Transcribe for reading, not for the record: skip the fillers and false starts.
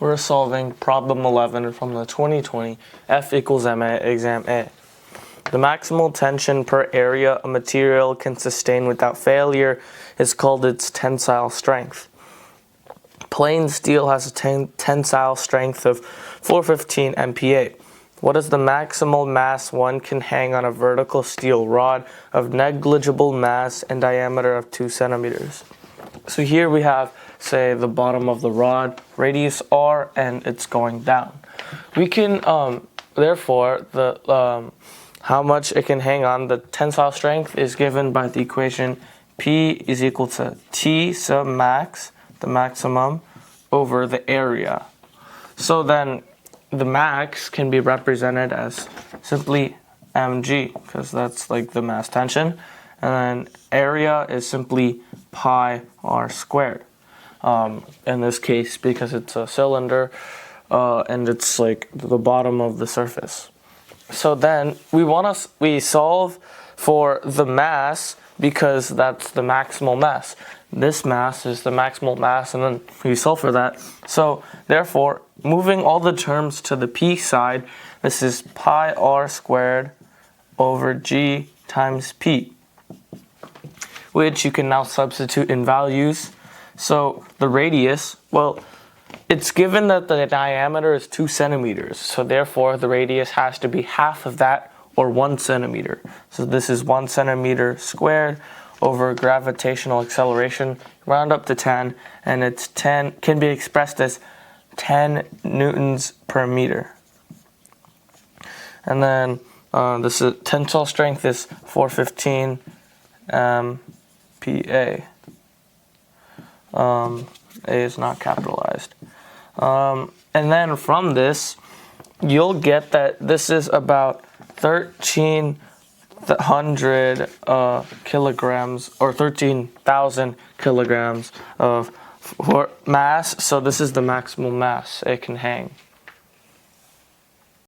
We're solving problem 11 from the 2020 F equals MA exam A. The maximal tension per area a material can sustain without failure is called its tensile strength. Plain steel has a tensile strength of 415 MPa. What is the maximal mass one can hang on a vertical steel rod of negligible mass and diameter of 2 centimeters? So here we have, say, the bottom of the rod, radius r, and it's going down. We can, therefore, how much it can hang on, the tensile strength is given by the equation P is equal to T sub max, the maximum, over the area. So then the max can be represented as simply mg, because that's like the mass tension. And then area is simply pi r squared. In this case, because it's a cylinder and it's like the bottom of the surface. So then we solve for the mass because that's the maximal mass. This mass is the maximal mass, and then we solve for that. So therefore, moving all the terms to the p side, this is pi r squared over g times p, which you can now substitute in values. So the radius, well, it's given that the diameter is 2 centimeters, so therefore the radius has to be half of that, or 1 centimeter. So this is 1 centimeter squared over gravitational acceleration, round up to 10, and it's 10, can be expressed as 10 newtons per meter. And then this is tensile strength is 415 MPa. A is not capitalized. And then from this, you'll get that this is about 1,300 kilograms, or 13,000 kilograms of mass. So this is the maximal mass it can hang.